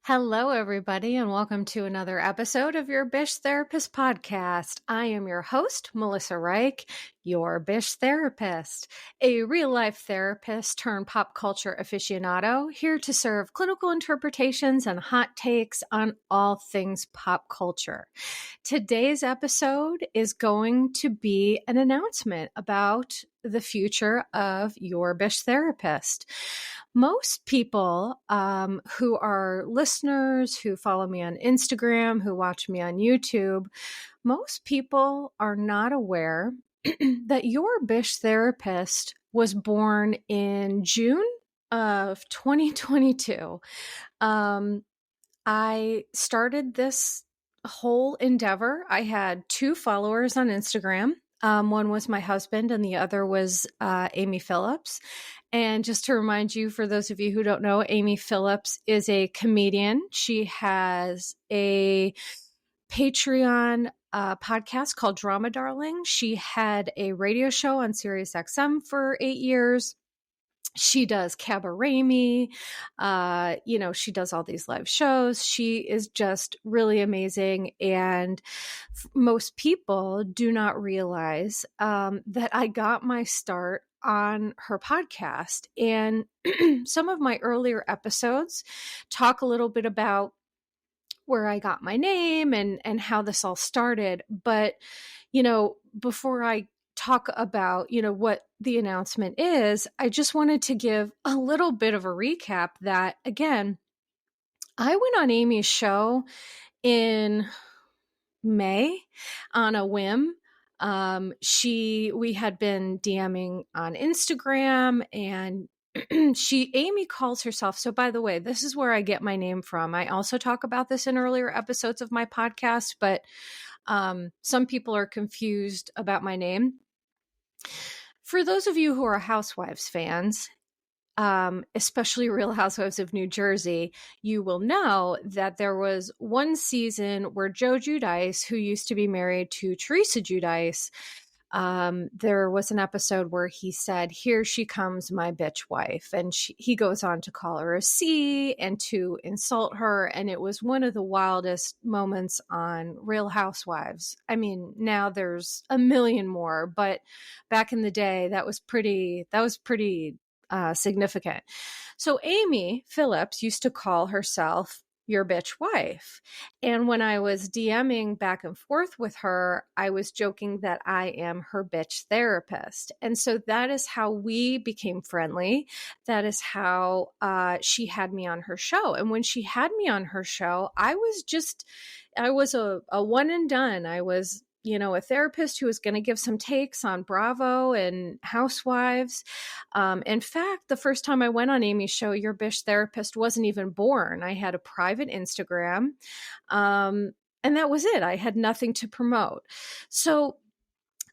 Hello, everybody, and welcome to another episode of your Bish Therapist podcast. I am your host, Melissa Reich, your Bish Therapist, a real life therapist turned pop culture aficionado, here to serve clinical interpretations and hot takes on all things pop culture. Today's episode is going to be an announcement about the future of your Bish Therapist. Most people who are listeners, who follow me on Instagram, who watch me on YouTube, most people are not aware that your Bish Therapist was born in June of 2022. I started this whole endeavor. I had 2 followers on Instagram. One was my husband and the other was Amy Phillips. And just to remind you, for those of you who don't know, Amy Phillips is a comedian. She has a Patreon podcast called Drama Darling. She had a radio show on SiriusXM for 8 years. She does Cabaret Me. She does all these live shows. She is just really amazing. And most people do not realize that I got my start on her podcast. And some of my earlier episodes talk a little bit about where I got my name and how this all started. But, before I talk about, what the announcement is, I just wanted to give a little bit of a recap that, again, I went on Amy's show in May on a whim. We had been DMing on Instagram, and Amy calls herself. So by the way, this is where I get my name from. I also talk about this in earlier episodes of my podcast, but some people are confused about my name. For those of you who are Housewives fans, especially Real Housewives of New Jersey, you will know that there was one season where Joe Giudice, who used to be married to Teresa Giudice, there was an episode where he said, "Here she comes, my bitch wife." And he goes on to call her a C and to insult her. And it was one of the wildest moments on Real Housewives. I mean, now there's a million more, but back in the day, that was pretty significant. So Amy Phillips used to call herself your bitch wife. And when I was DMing back and forth with her, I was joking that I am her bitch therapist. And so that is how we became friendly. That is how she had me on her show. And when she had me on her show, I was a one and done. I was a therapist who was going to give some takes on Bravo and Housewives. In fact, the first time I went on Amy's show, Your Bish Therapist wasn't even born. I had a private Instagram, and that was it. I had nothing to promote. So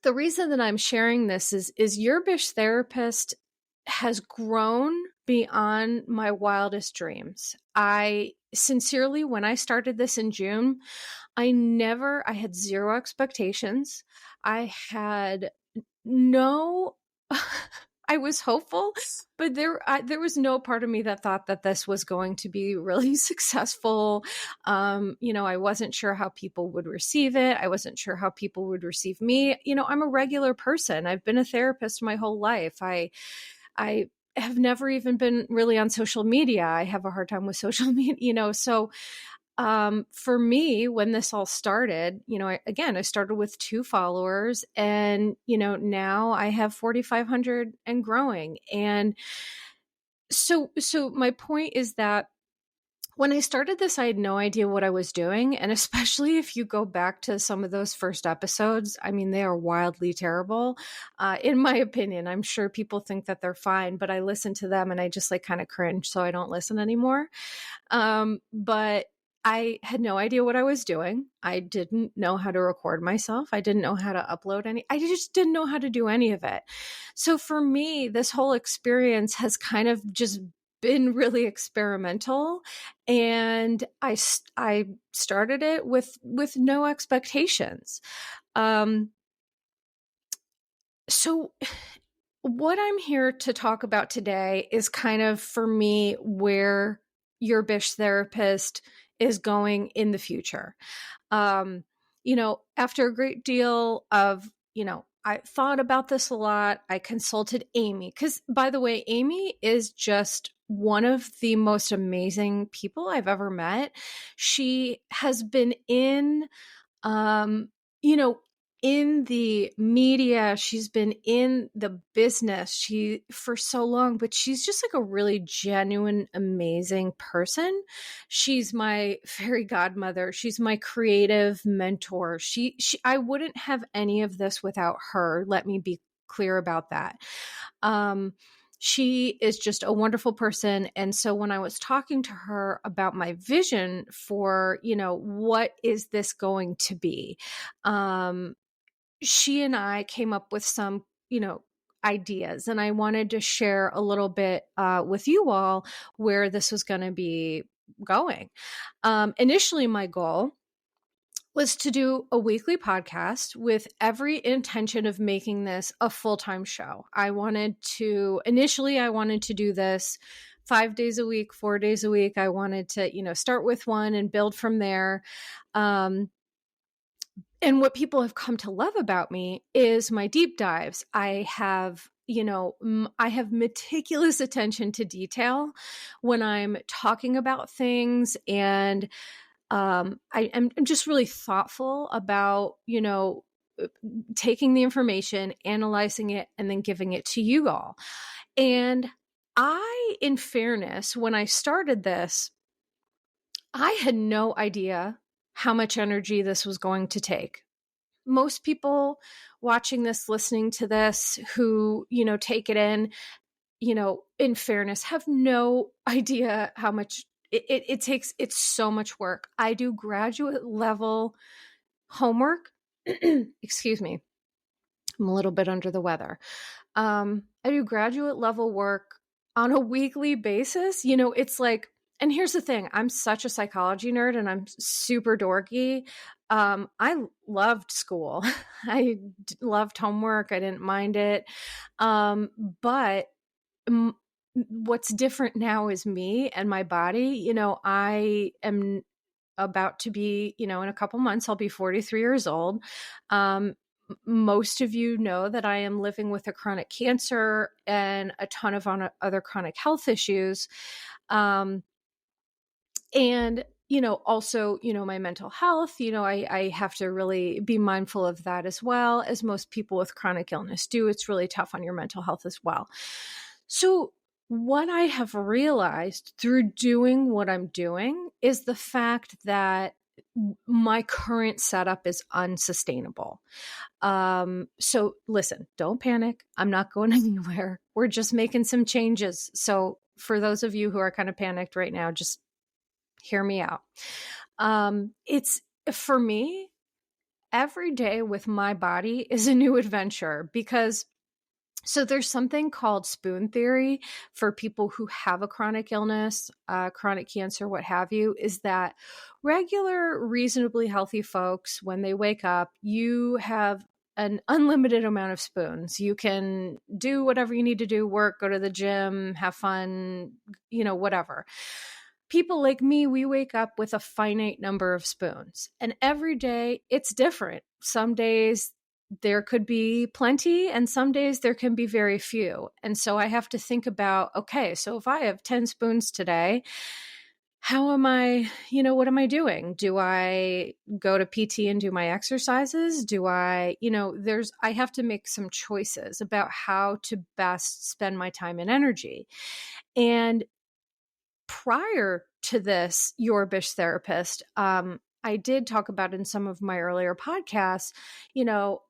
the reason that I'm sharing this is Your Bish Therapist has grown beyond my wildest dreams. I sincerely, when I started this in June, I had zero expectations. I had I was hopeful, but there was no part of me that thought that this was going to be really successful. I wasn't sure how people would receive it. I wasn't sure how people would receive me. I'm a regular person. I've been a therapist my whole life. I have never even been really on social media. I have a hard time with social media, so for me, when this all started, I started with 2 followers and, now I have 4,500 and growing. And so my point is that when I started this, I had no idea what I was doing. And especially if you go back to some of those first episodes, I mean, they are wildly terrible. In my opinion, I'm sure people think that they're fine, but I listen to them and I just kind of cringe. So I don't listen anymore. But I had no idea what I was doing. I didn't know how to record myself. I didn't know how to upload I just didn't know how to do any of it. So for me, this whole experience has kind of just been really experimental. And I started it with no expectations. So what I'm here to talk about today is kind of, for me, where your Bish therapist is going in the future. After a great deal of, I thought about this a lot. I consulted Amy because, by the way, Amy is just one of the most amazing people I've ever met. She has been um, you know, in the media, she's been in the business for so long, but she's just like a really genuine, amazing person. She's my fairy godmother. She's my creative mentor. I wouldn't have any of this without her. Let me be clear about that. She is just a wonderful person. And so when I was talking to her about my vision for, what is this going to be? She and I came up with some, ideas, and I wanted to share a little bit with you all where this was going to be going. Initially, my goal was to do a weekly podcast with every intention of making this a full-time show. Initially I wanted to do this 5 days a week, 4 days a week. I wanted to, start with one and build from there. And what people have come to love about me is my deep dives. I have meticulous attention to detail when I'm talking about things, and I'm just really thoughtful about, taking the information, analyzing it, and then giving it to you all. And in fairness, when I started this, I had no idea how much energy this was going to take. Most people watching this, listening to this, who, take it in fairness, have no idea how much it takes. It's so much work. I do graduate level homework. Excuse me. I'm a little bit under the weather. I do graduate level work on a weekly basis. It's like, and here's the thing, I'm such a psychology nerd and I'm super dorky. I loved school. I loved homework. I didn't mind it. But what's different now is me and my body. I am about to be, in a couple months, I'll be 43 years old. Most of you know that I am living with a chronic cancer and a ton of other chronic health issues. And, also, my mental health, I have to really be mindful of that as well, as most people with chronic illness do. It's really tough on your mental health as well. So what I have realized through doing what I'm doing is the fact that my current setup is unsustainable. So listen, don't panic. I'm not going anywhere. We're just making some changes. So for those of you who are kind of panicked right now, just hear me out. It's, for me, every day with my body is a new adventure, because so there's something called spoon theory for people who have a chronic illness, chronic cancer, what have you, is that regular, reasonably healthy folks, when they wake up, you have an unlimited amount of spoons. You can do whatever you need to do, work, go to the gym, have fun, whatever. People like me, we wake up with a finite number of spoons, and every day it's different. Some days there could be plenty, and some days there can be very few. And so I have to think about, okay, so if I have 10 spoons today, how am I, what am I doing? Do I go to PT and do my exercises? Do I, I have to make some choices about how to best spend my time and energy. And prior to this, Your Bish Therapist, I did talk about in some of my earlier podcasts,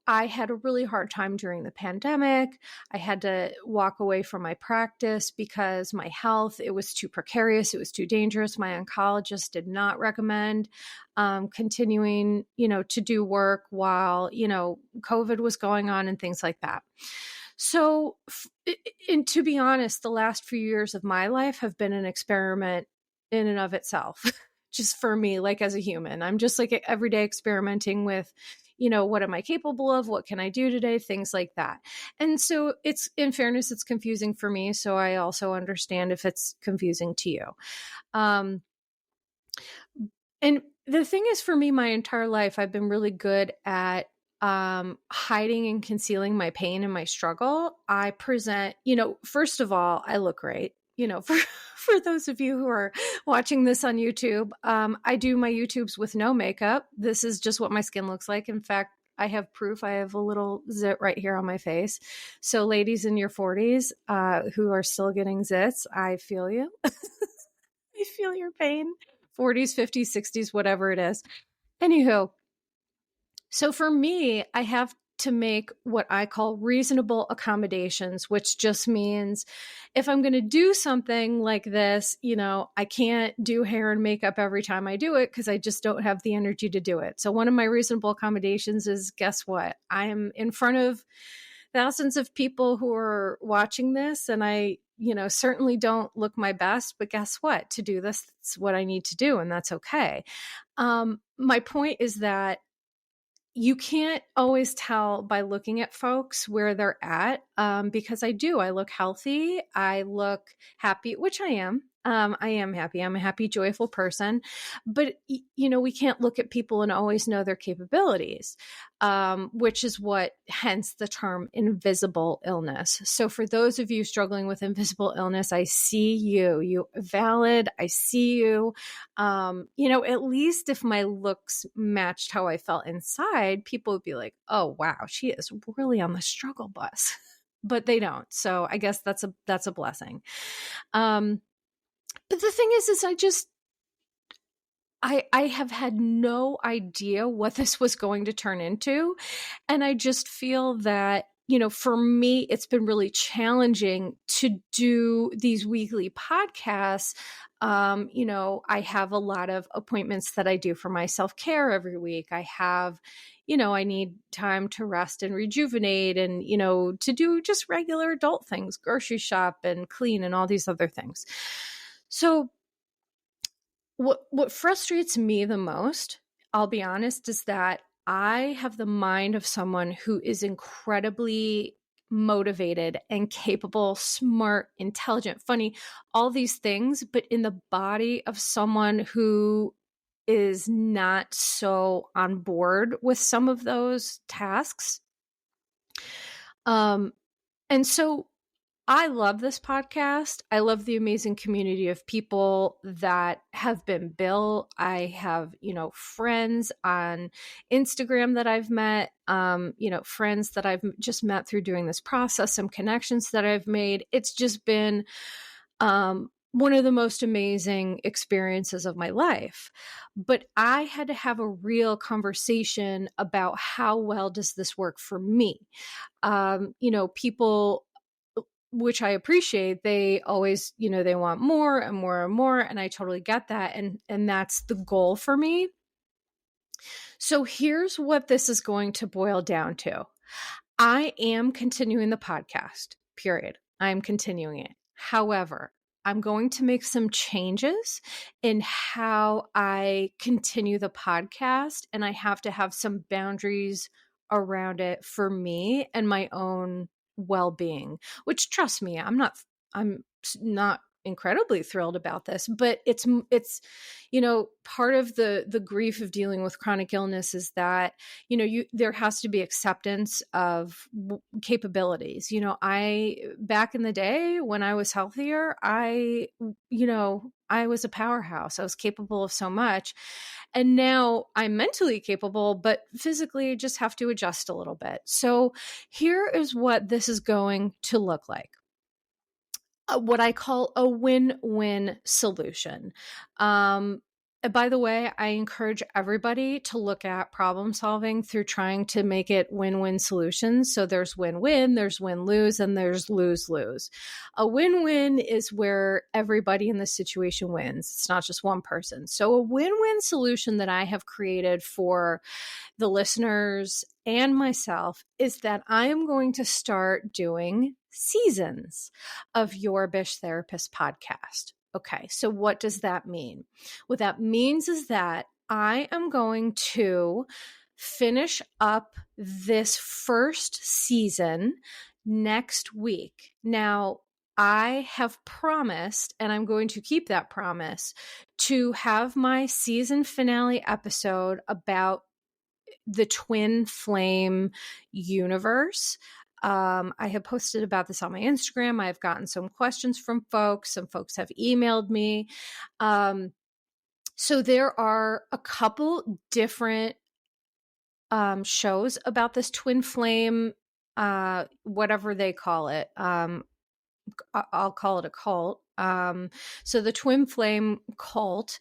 I had a really hard time during the pandemic. I had to walk away from my practice because my health, it was too precarious. It was too dangerous. My oncologist did not recommend continuing, to do work while, COVID was going on and things like that. So, and to be honest, the last few years of my life have been an experiment in and of itself. just for me, like as a human. I'm just like every day experimenting with, what am I capable of? What can I do today? Things like that. And so it's, in fairness, it's confusing for me. So I also understand if it's confusing to you. Um, and the thing is, for me, my entire life, I've been really good at hiding and concealing my pain and my struggle. I present, first of all, I look great. For those of you who are watching this on YouTube, I do my YouTubes with no makeup. This is just what my skin looks like. In fact, I have proof. I have a little zit right here on my face. So ladies in your 40s who are still getting zits, I feel you. I feel your pain. 40s, 50s, 60s, whatever it is. Anywho, so for me, I have to make what I call reasonable accommodations, which just means if I'm going to do something like this, I can't do hair and makeup every time I do it because I just don't have the energy to do it. So one of my reasonable accommodations is, guess what? I am in front of thousands of people who are watching this, and I certainly don't look my best, but guess what? To do this, it's what I need to do, and that's okay. My point is that you can't always tell by looking at folks where they're at, because I look healthy. I look happy, which I am. I am happy. I'm a happy, joyful person. But, we can't look at people and always know their capabilities, which is hence the term invisible illness. So for those of you struggling with invisible illness, I see you. You valid. I see you. At least if my looks matched how I felt inside, people would be like, oh, wow, she is really on the struggle bus. But they don't. So I guess that's a blessing. But the thing is I have had no idea what this was going to turn into. And I just feel that, for me, it's been really challenging to do these weekly podcasts. I have a lot of appointments that I do for my self-care every week. I have, I need time to rest and rejuvenate and, to do just regular adult things, grocery shop and clean and all these other things. So what frustrates me the most, I'll be honest, is that I have the mind of someone who is incredibly motivated and capable, smart, intelligent, funny, all these things, but in the body of someone who is not so on board with some of those tasks. And so I love this podcast. I love the amazing community of people that have been built. I have, friends on Instagram that I've met, friends that I've just met through doing this process, some connections that I've made. It's just been one of the most amazing experiences of my life. But I had to have a real conversation about how well does this work for me? People, which I appreciate, they always, they want more and more and more. And I totally get that. And that's the goal for me. So here's what this is going to boil down to. I am continuing the podcast, period. I'm continuing it. However, I'm going to make some changes in how I continue the podcast, and I have to have some boundaries around it for me and my own well-being, which, trust me, I'm not incredibly thrilled about this, but it's part of the grief of dealing with chronic illness is that there has to be acceptance of capabilities. I, back in the day when I was healthier, I was a powerhouse. I was capable of so much. And now I'm mentally capable, but physically just have to adjust a little bit. So here is what this is going to look like. What I call a win-win solution. By the way, I encourage everybody to look at problem solving through trying to make it win-win solutions. So there's win-win, there's win-lose, and there's lose-lose. A win-win is where everybody in the situation wins. It's not just one person. So a win-win solution that I have created for the listeners and myself is that I am going to start doing seasons of Your Bish Therapist podcast. Okay, so what does that mean? What that means is that I am going to finish up this first season next week. Now, I have promised, and I'm going to keep that promise, to have my season finale episode about the twin flame universe. I have posted about this on my Instagram. I've gotten some questions from folks. Some folks have emailed me. So there are a couple different shows about this twin flame, whatever they call it. I'll call it a cult. So the twin flame cult,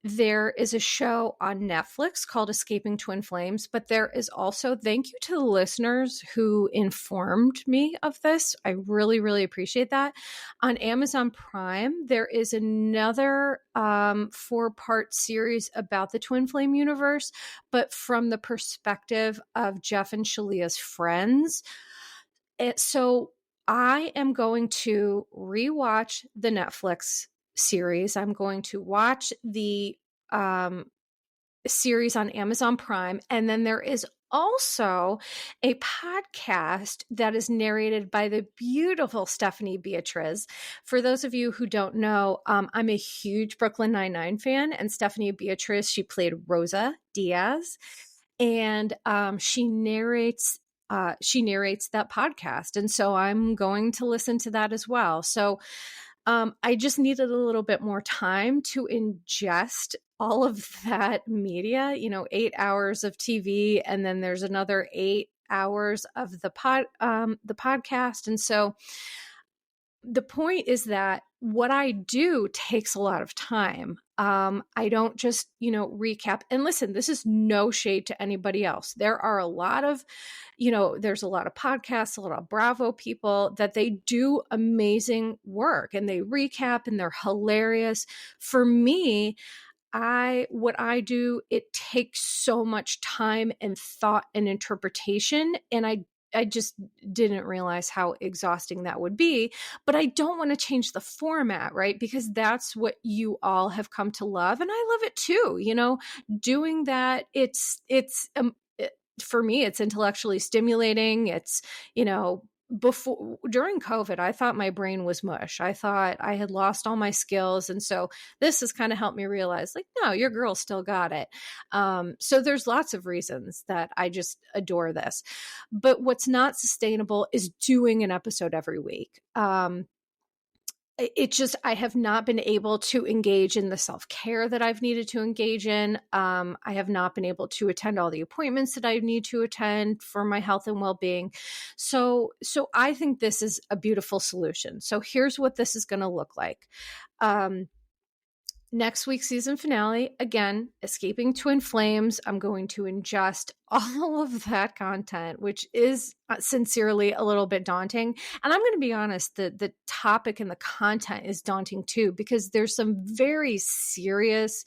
there is a show on Netflix called Escaping Twin Flames, but there is also, thank you to the listeners who informed me of this. I really, really appreciate that. On Amazon Prime, there is another 4-part series about the twin flame universe, but from the perspective of Jeff and Shalia's friends. So I am going to rewatch the Netflix series. I'm going to watch the series on Amazon Prime. And then there is also a podcast that is narrated by the beautiful Stephanie Beatriz. For those of you who don't know, I'm a huge Brooklyn Nine-Nine fan, and Stephanie Beatriz, she played Rosa Diaz, and she narrates that podcast. And so I'm going to listen to that as well. So I just needed a little bit more time to ingest all of that media, 8 hours of TV, and then there's another 8 hours of the podcast. And so the point is that what I do takes a lot of time. I don't just, recap. And listen, this is no shade to anybody else. There are a lot of, there's a lot of podcasts, a lot of Bravo people that they do amazing work and they recap and they're hilarious. For me, what I do, it takes so much time and thought and interpretation. And I just didn't realize how exhausting that would be, but I don't want to change the format, right? Because that's what you all have come to love. And I love it too, doing that. For me, it's intellectually stimulating. It's, during COVID, I thought my brain was mush. I thought I had lost all my skills. And so this has kind of helped me realize, like, no, your girl still got it. So there's lots of reasons that I just adore this. But what's not sustainable is doing an episode every week. I have not been able to engage in the self-care that I've needed to engage in. I have not been able to attend all the appointments that I need to attend for my health and well-being. So I think this is a beautiful solution. So here's what this is going to look like. Next week's season finale, again, Escaping Twin Flames. I'm going to ingest all of that content, which is sincerely a little bit daunting. And I'm going to be honest, the topic and the content is daunting too, because there's some very serious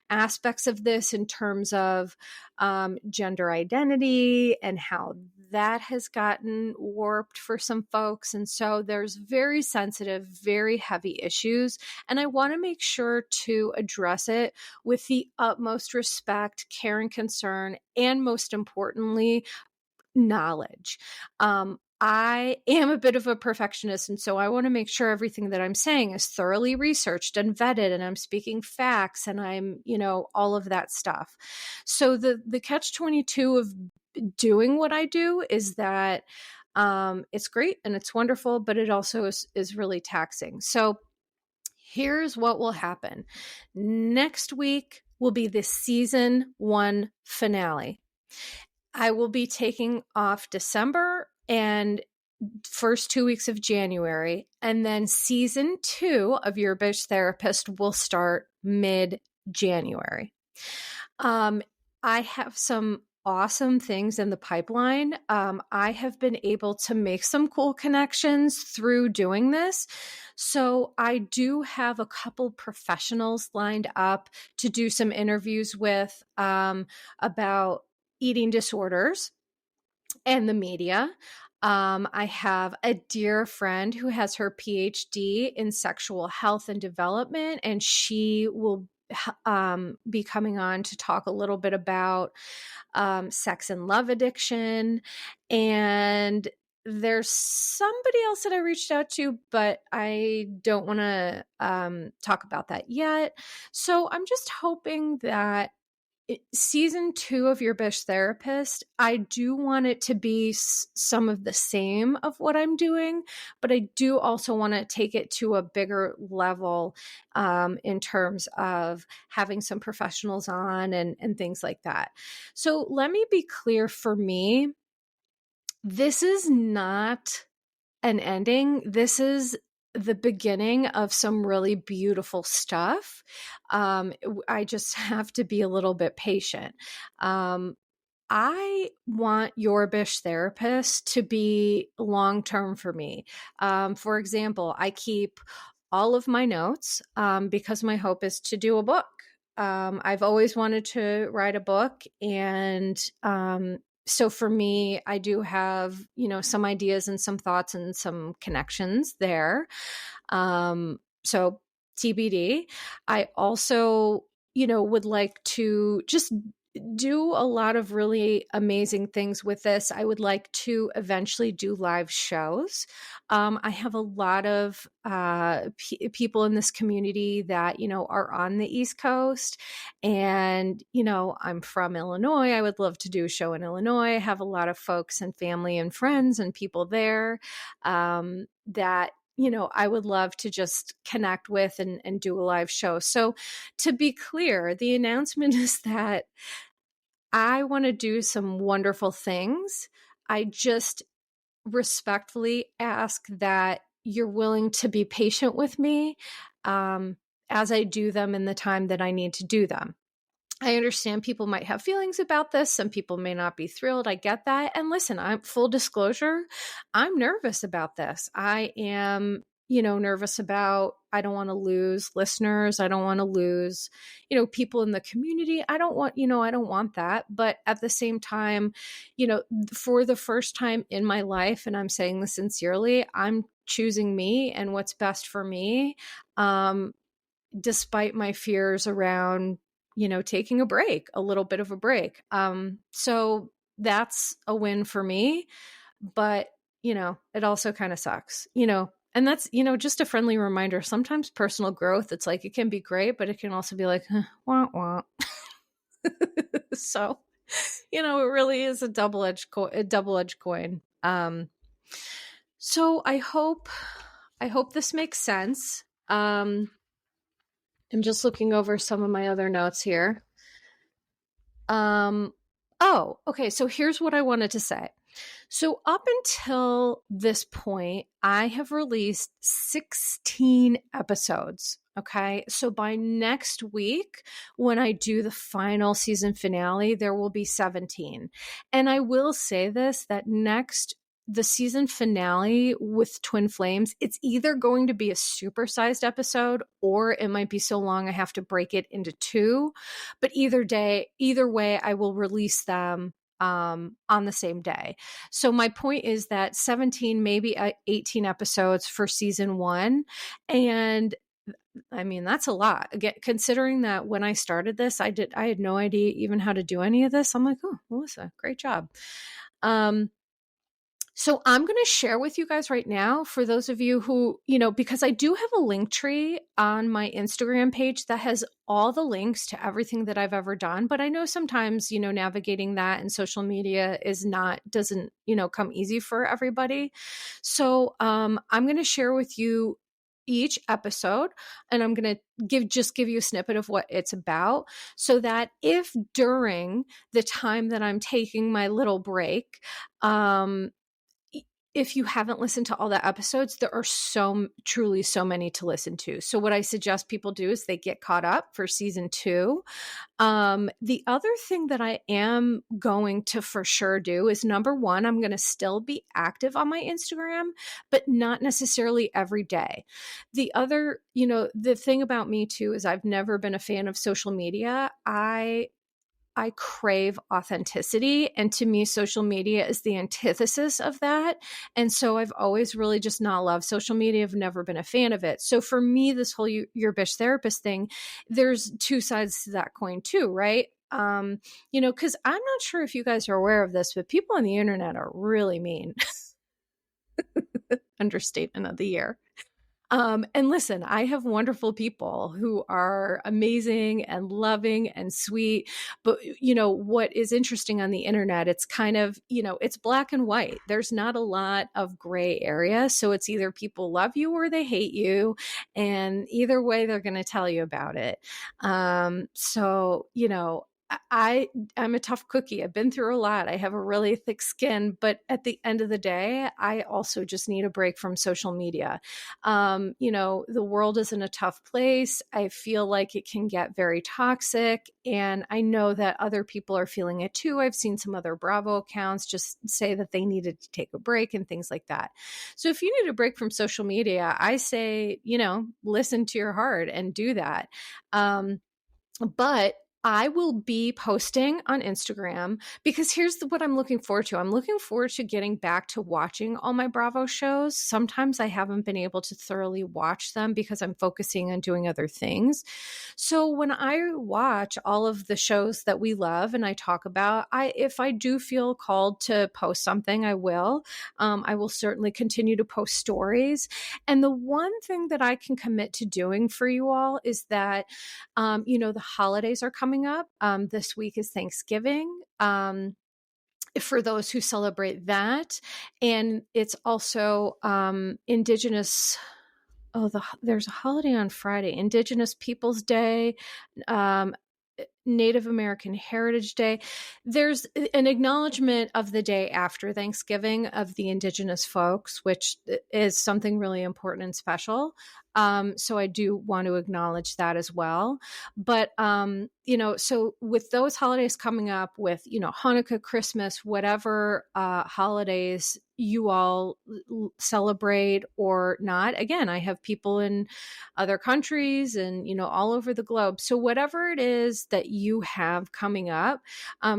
aspects of this in terms of gender identity and how that has gotten warped for some folks. And so there's very sensitive, very heavy issues. And I want to make sure to address it with the utmost respect, care, and concern, and most importantly, knowledge. I am a bit of a perfectionist, and so I want to make sure everything that I'm saying is thoroughly researched and vetted, and I'm speaking facts, and I'm, all of that stuff. So the catch-22 of doing what I do is that it's great and it's wonderful, but it also is really taxing. So here's what will happen. Next week will be the season 1 finale. I will be taking off December and first 2 weeks of January, and then season 2 of Your Bitch Therapist will start mid-January. I have some awesome things in the pipeline. I have been able to make some cool connections through doing this. So I do have a couple professionals lined up to do some interviews with about eating disorders and the media. I have a dear friend who has her PhD in sexual health and development, and she will be coming on to talk a little bit about sex and love addiction. And there's somebody else that I reached out to, but I don't want to talk about that yet. So I'm just hoping that season 2 of Your Bish Therapist, I do want it to be some of the same of what I'm doing, but I do also want to take it to a bigger level in terms of having some professionals on and things like that. So let me be clear, for me, this is not an ending. This is the beginning of some really beautiful stuff. I just have to be a little bit patient. I want Your Bish Therapist to be long term for me. For example, I keep all of my notes because my hope is to do a book. I've always wanted to write a book, and so for me, I do have, some ideas and some thoughts and some connections there. So TBD. I also, would like to just do a lot of really amazing things with this. I would like to eventually do live shows. I have a lot of people in this community that, are on the East Coast. And, I'm from Illinois. I would love to do a show in Illinois. I have a lot of folks and family and friends and people there that I would love to just connect with and do a live show. So to be clear, the announcement is that I want to do some wonderful things. I just respectfully ask that you're willing to be patient with me as I do them in the time that I need to do them. I understand people might have feelings about this. Some people may not be thrilled. I get that. And listen, I'm full disclosure, I'm nervous about this. I am, nervous about, I don't want to lose listeners. I don't want to lose, people in the community. I don't want that. But at the same time, for the first time in my life, and I'm saying this sincerely, I'm choosing me and what's best for me. Despite my fears around, taking a break, a little bit of a break. So that's a win for me, but, it also kind of sucks, and that's, just a friendly reminder. Sometimes personal growth, it's like, it can be great, but it can also be like, wah, wah. So, it really is a double-edged coin. So I hope this makes sense. I'm just looking over some of my other notes here. Okay. So here's what I wanted to say. So up until this point, I have released 16 episodes. Okay. So by next week, when I do the final season finale, there will be 17. And I will say this, that the season finale with Twin Flames, it's either going to be a supersized episode or it might be so long I have to break it into 2. But either way, I will release them on the same day. So my point is that 17, maybe 18 episodes for season 1. And I mean, that's a lot. Again, considering that when I started this, I had no idea even how to do any of this. I'm like, oh, Melissa, great job. So I'm going to share with you guys right now, for those of you who, because I do have a link tree on my Instagram page that has all the links to everything that I've ever done. But I know sometimes, navigating that and social media doesn't come easy for everybody. So I'm going to share with you each episode, and I'm going to give you a snippet of what it's about, so that if during the time that I'm taking my little break, if you haven't listened to all the episodes, there are truly so many to listen to. So what I suggest people do is they get caught up for season 2. The other thing that I am going to for sure do is, number 1, I'm going to still be active on my Instagram, but not necessarily every day. The other, the thing about me too, is I've never been a fan of social media. I crave authenticity. And to me, social media is the antithesis of that. And so I've always really just not loved social media. I've never been a fan of it. So for me, this whole your bitch therapist thing, there's two sides to that coin too, right? Because I'm not sure if you guys are aware of this, but people on the internet are really mean. Understatement of the year. And listen, I have wonderful people who are amazing and loving and sweet. But, what is interesting on the internet, it's kind of, it's black and white. There's not a lot of gray area. So it's either people love you or they hate you. And either way, they're going to tell you about it. I'm a tough cookie. I've been through a lot. I have a really thick skin, but at the end of the day, I also just need a break from social media. The world is in a tough place. I feel like it can get very toxic, and I know that other people are feeling it too. I've seen some other Bravo accounts just say that they needed to take a break and things like that. So if you need a break from social media, I say, listen to your heart and do that. But I will be posting on Instagram because here's what I'm looking forward to. I'm looking forward to getting back to watching all my Bravo shows. Sometimes I haven't been able to thoroughly watch them because I'm focusing on doing other things. So when I watch all of the shows that we love and I talk about, if I do feel called to post something, I will. I will certainly continue to post stories. And the one thing that I can commit to doing for you all is that, the holidays are coming up. This week is Thanksgiving. For those who celebrate that. And it's also Indigenous. There's a holiday on Friday, Indigenous Peoples Day, Native American Heritage Day. There's an acknowledgement of the day after Thanksgiving of the Indigenous folks, which is something really important and special. So I do want to acknowledge that as well. But, so with those holidays coming up with, Hanukkah, Christmas, whatever holidays you all celebrate or not. Again, I have people in other countries and, all over the globe. So whatever it is that you have coming up,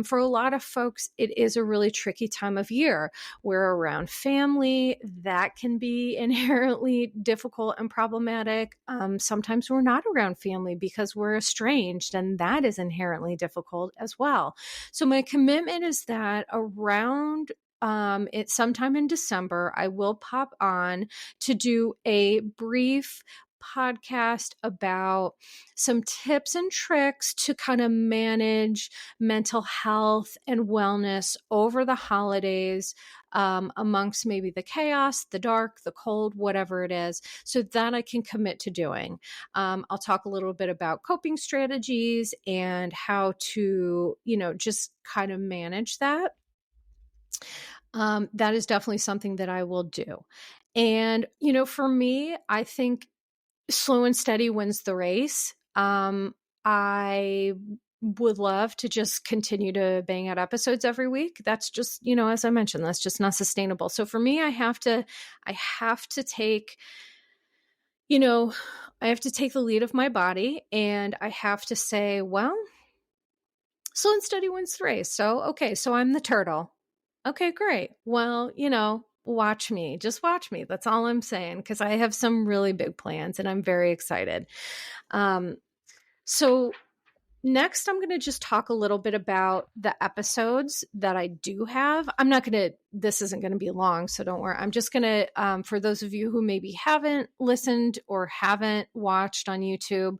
for a lot of folks, it is a really tricky time of year. We're around family. That can be inherently difficult and problematic. Sometimes we're not around family because we're estranged, and that is inherently difficult as well. So my commitment is that around it's sometime in December, I will pop on to do a brief podcast about some tips and tricks to kind of manage mental health and wellness over the holidays, amongst maybe the chaos, the dark, the cold, whatever it is, so that I can commit to doing. I'll talk a little bit about coping strategies and how to, just kind of manage that. That is definitely something that I will do. And, for me, I think slow and steady wins the race. I would love to just continue to bang out episodes every week. That's just, as I mentioned, that's just not sustainable. So for me, I have to take, I have to take the lead of my body, and I have to say, well, slow and steady wins the race. So, okay, so I'm the turtle. Okay, great. Well, watch me. Just watch me. That's all I'm saying, because I have some really big plans and I'm very excited. So next, I'm going to just talk a little bit about the episodes that I do have. This isn't going to be long, so don't worry. I'm just going to, for those of you who maybe haven't listened or haven't watched on YouTube,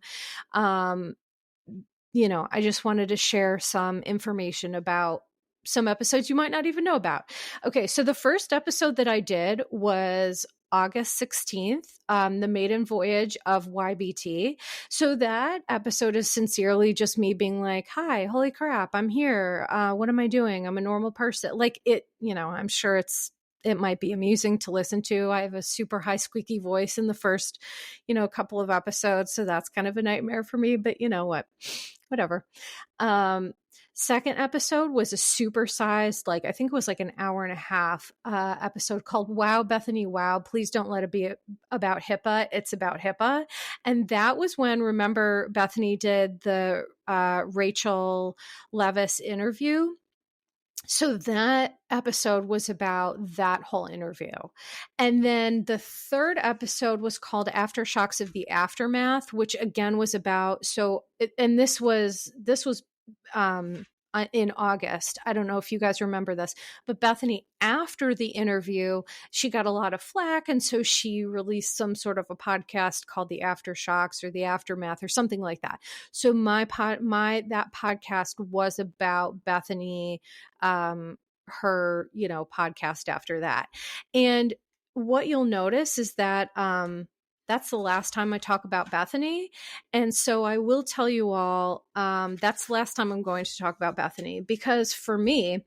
I just wanted to share some information about some episodes you might not even know about. Okay, so the first episode that I did was August 16th, the maiden voyage of YBT. So that episode is sincerely just me being like, hi, holy crap, I'm here. What am I doing? I'm a normal person. Like it, I'm sure it's it might be amusing to listen to. I have a super high squeaky voice in the first, couple of episodes. So that's kind of a nightmare for me, but you know what, whatever. Second episode was a supersized, like, I think it was like an hour and a half episode called Wow, Bethany, Wow, Please Don't Let It Be About HIPAA. It's about HIPAA. And that was when, remember, Bethany did the Rachel Leviss interview. So that episode was about that whole interview. And then the third episode was called Aftershocks of the Aftermath, which again was about, and this was in August. I don't know if you guys remember this, but Bethany, after the interview, she got a lot of flack. And so she released some sort of a podcast called the Aftershocks or the Aftermath or something like that. So that podcast was about Bethany, her, podcast after that. And what you'll notice is that, that's the last time I talk about Bethany. And so I will tell you all, that's the last time I'm going to talk about Bethany, because for me,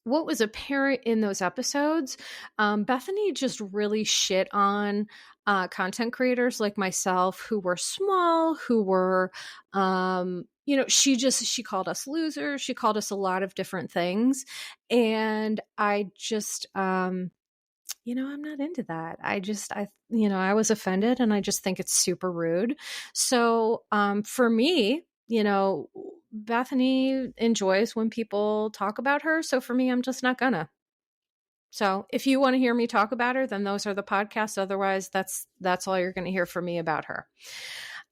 what was apparent in those episodes, Bethany just really shit on content creators like myself who were small, who were, she called us losers. She called us a lot of different things. And I just, I'm not into that. I was offended, and I just think it's super rude. So, for me, Bethany enjoys when people talk about her. So for me, I'm just not gonna. So if you want to hear me talk about her, then those are the podcasts. Otherwise, that's all you're going to hear from me about her.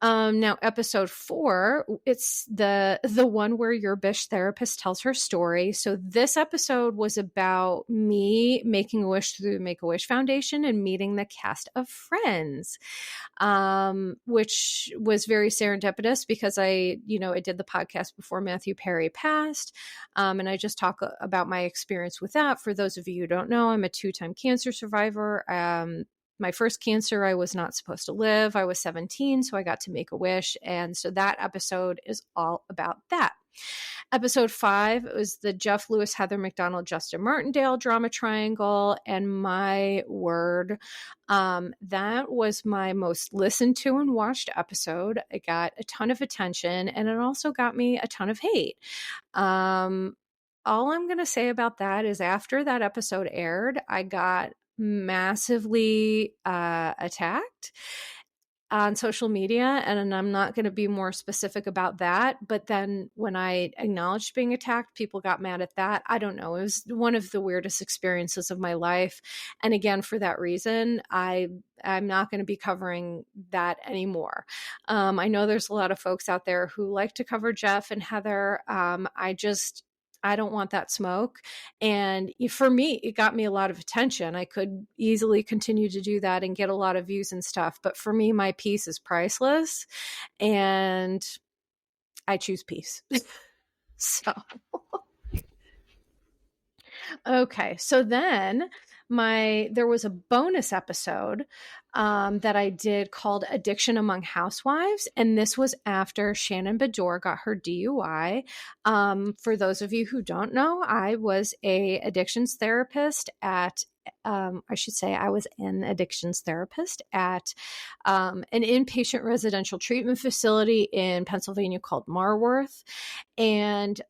Now, episode 4, it's the one where your Bish therapist tells her story. So this episode was about me making a wish through the Make-A-Wish Foundation and meeting the cast of Friends, which was very serendipitous because I did the podcast before Matthew Perry passed. And I just talk about my experience with that. For those of you who don't know, I'm a 2-time cancer survivor. My first cancer, I was not supposed to live. I was 17, so I got to make a wish. And so that episode is all about that. Episode 5 was the Jeff Lewis, Heather McDonald, Justin Martindale drama triangle. And my word, that was my most listened to and watched episode. It got a ton of attention, and it also got me a ton of hate. All I'm going to say about that is after that episode aired, I got massively attacked on social media, and I'm not going to be more specific about that. But then when I acknowledged being attacked, people got mad at that. I don't know. It was one of the weirdest experiences of my life. And again, for that reason, I'm not going to be covering that anymore. I know there's a lot of folks out there who like to cover Jeff and Heather. I don't want that smoke. And for me, it got me a lot of attention. I could easily continue to do that and get a lot of views and stuff. But for me, my peace is priceless, and I choose peace. So, okay. So then there was a bonus episode that I did called Addiction Among Housewives. And this was after Shannon Bedore got her DUI. For those of you who don't know, I was a addictions therapist at I was an addictions therapist at an inpatient residential treatment facility in Pennsylvania called Marworth. And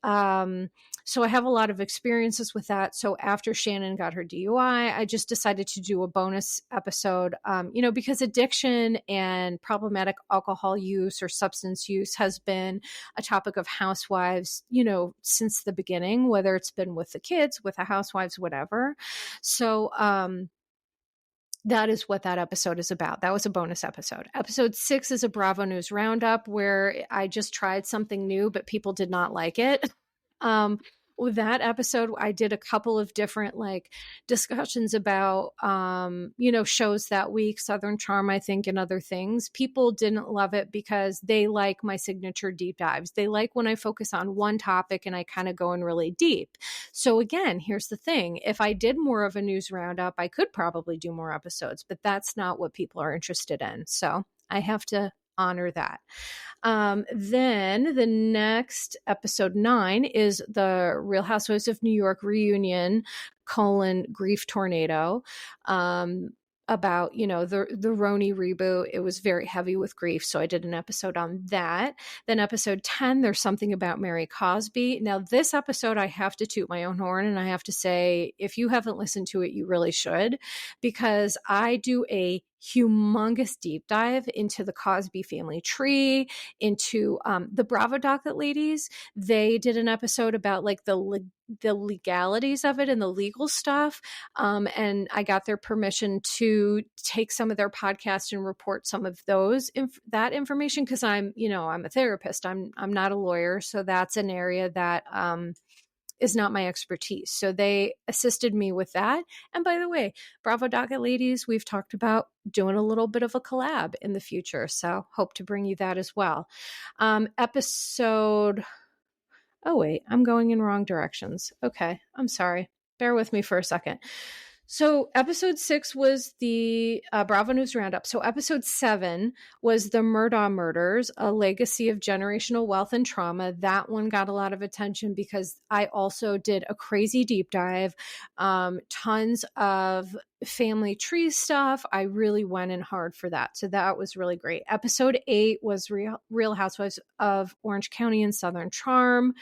so I have a lot of experiences with that. So after Shannon got her DUI, I just decided to do a bonus episode, because addiction and problematic alcohol use or substance use has been a topic of housewives, since the beginning, whether it's been with the kids, with the housewives, whatever. So that is what that episode is about. That was a bonus episode. Episode 6 is a Bravo News Roundup where I just tried something new, but people did not like it. With that episode, I did a couple of different discussions about, shows that week, Southern Charm, I think, and other things. People didn't love it because they like my signature deep dives. They like when I focus on one topic and I kind of go in really deep. So again, here's the thing. If I did more of a news roundup, I could probably do more episodes, but that's not what people are interested in. So I have to honor that. Then the next episode 9 is the Real Housewives of New York reunion, grief tornado. About, the Roni reboot. It was very heavy with grief, so I did an episode on that. Then episode 10, there's something about Mary Cosby. Now, this episode, I have to toot my own horn, and I have to say, if you haven't listened to it, you really should, because I do a humongous deep dive into the Cosby family tree, into the Bravo Docket ladies. They did an episode about like the legalities of it and the legal stuff. And I got their permission to take some of their podcast and report some of that information. Cause I'm a therapist. I'm not a lawyer. So that's an area that, is not my expertise. So they assisted me with that. And by the way, Bravo Docket ladies, we've talked about doing a little bit of a collab in the future. So hope to bring you that as well. Oh, wait, I'm going in wrong directions. Okay, I'm sorry. Bear with me for a second. So episode 6 was the Bravo News Roundup. So episode 7 was the Murdaugh murders, a legacy of generational wealth and trauma. That one got a lot of attention because I also did a crazy deep dive, tons of family tree stuff. I really went in hard for that. So that was really great. Episode 8 was Real Housewives of Orange County and Southern Charm.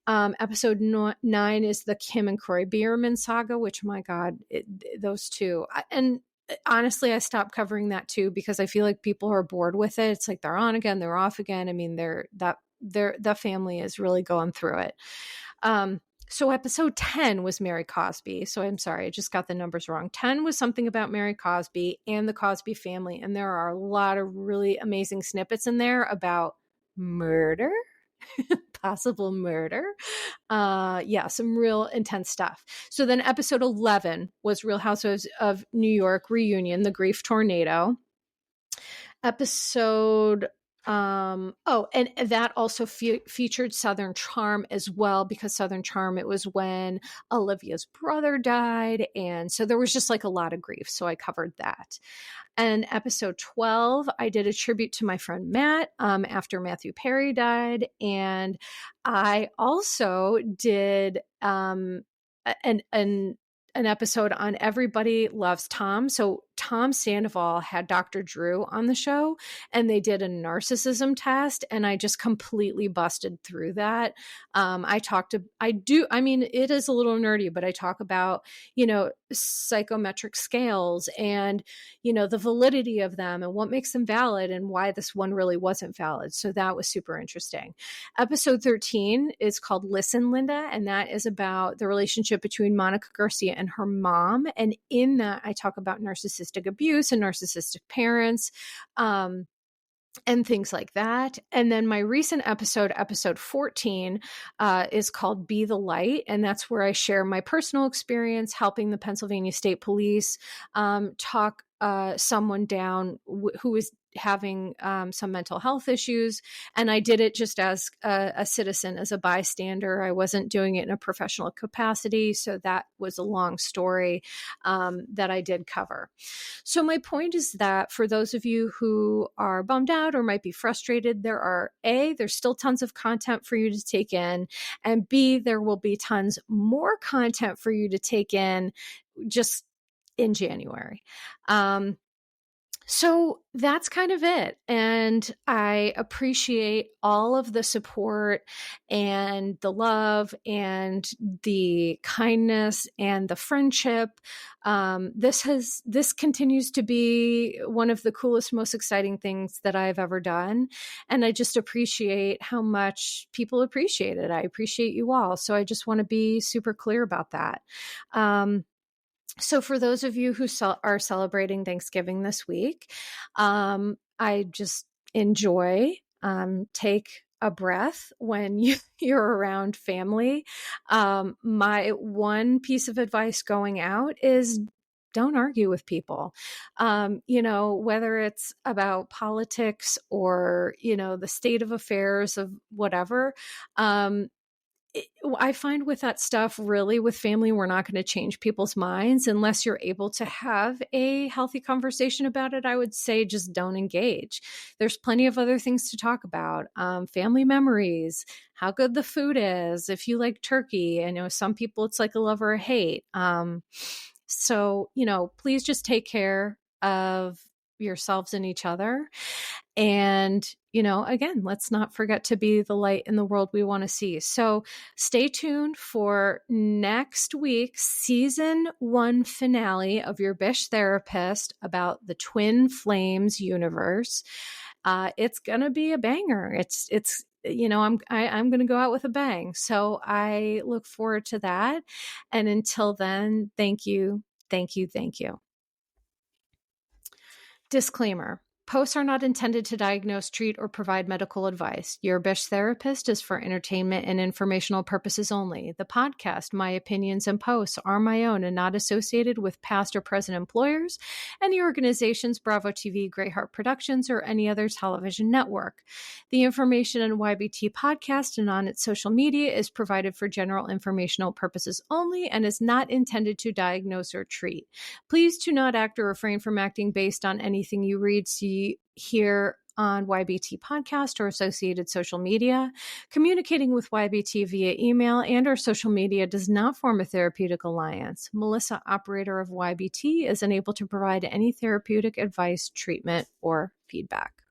Episode 9 is the Kim and Corey Bierman saga, which, my God, those two. And honestly, I stopped covering that too, because I feel like people are bored with it. It's like they're on again, they're off again. I mean, the family is really going through it. So episode 10 was Mary Cosby. So I'm sorry, I just got the numbers wrong. 10 was something about Mary Cosby and the Cosby family. And there are a lot of really amazing snippets in there about murder. Possible murder. Some real intense stuff. So then episode 11 was Real Housewives of New York reunion, the grief tornado. Episode and that also featured Southern Charm as well, because Southern Charm, it was when Olivia's brother died, and so there was just like a lot of grief, so I covered that. And episode 12, I did a tribute to my friend Matt after Matthew Perry died, and I also did an episode on Everybody Loves Tom. So Tom Sandoval had Dr. Drew on the show, and they did a narcissism test, and I just completely busted through that. It is a little nerdy, but I talk about, psychometric scales and, the validity of them and what makes them valid and why this one really wasn't valid. So that was super interesting. Episode 13 is called Listen, Linda, and that is about the relationship between Monica Garcia and her mom. And in that, I talk about narcissistic abuse and narcissistic parents, and things like that. And then my recent episode 14, is called Be the Light. And that's where I share my personal experience helping the Pennsylvania State Police talk someone down who is having some mental health issues. And I did it just as a citizen, as a bystander. I wasn't doing it in a professional capacity. So that was a long story that I did cover. So my point is that for those of you who are bummed out or might be frustrated, there's still tons of content for you to take in, and B, there will be tons more content for you to take in just in January. So that's kind of it. And I appreciate all of the support and the love and the kindness and the friendship. This continues to be one of the coolest, most exciting things that I've ever done. And I just appreciate how much people appreciate it. I appreciate you all. So I just want to be super clear about that. So for those of you who are celebrating Thanksgiving this week, I just enjoy, take a breath when you're around family. My one piece of advice going out is don't argue with people. Whether it's about politics or, the state of affairs of whatever, I find with that stuff, really, with family, we're not going to change people's minds unless you're able to have a healthy conversation about it. I would say just don't engage. There's plenty of other things to talk about. Family memories, how good the food is, if you like turkey. I know some people it's like a love or a hate. So, please just take care of yourselves and each other. And, again, let's not forget to be the light in the world we want to see. So stay tuned for next week's season 1 finale of Your Bish Therapist about the Twin Flames universe. It's going to be a banger. I'm going to go out with a bang. So I look forward to that. And until then, thank you. Thank you. Thank you. Disclaimer. Posts are not intended to diagnose, treat, or provide medical advice. Your Bish Therapist is for entertainment and informational purposes only. The podcast, my opinions, and posts are my own and not associated with past or present employers, any organizations, Bravo TV, Great Heart Productions, or any other television network. The information in YBT podcast and on its social media is provided for general informational purposes only and is not intended to diagnose or treat. Please do not act or refrain from acting based on anything you read, see, here on YBT podcast or associated social media. Communicating with YBT via email and or social media does not form a therapeutic alliance. Melissa, operator of YBT, is unable to provide any therapeutic advice, treatment, or feedback.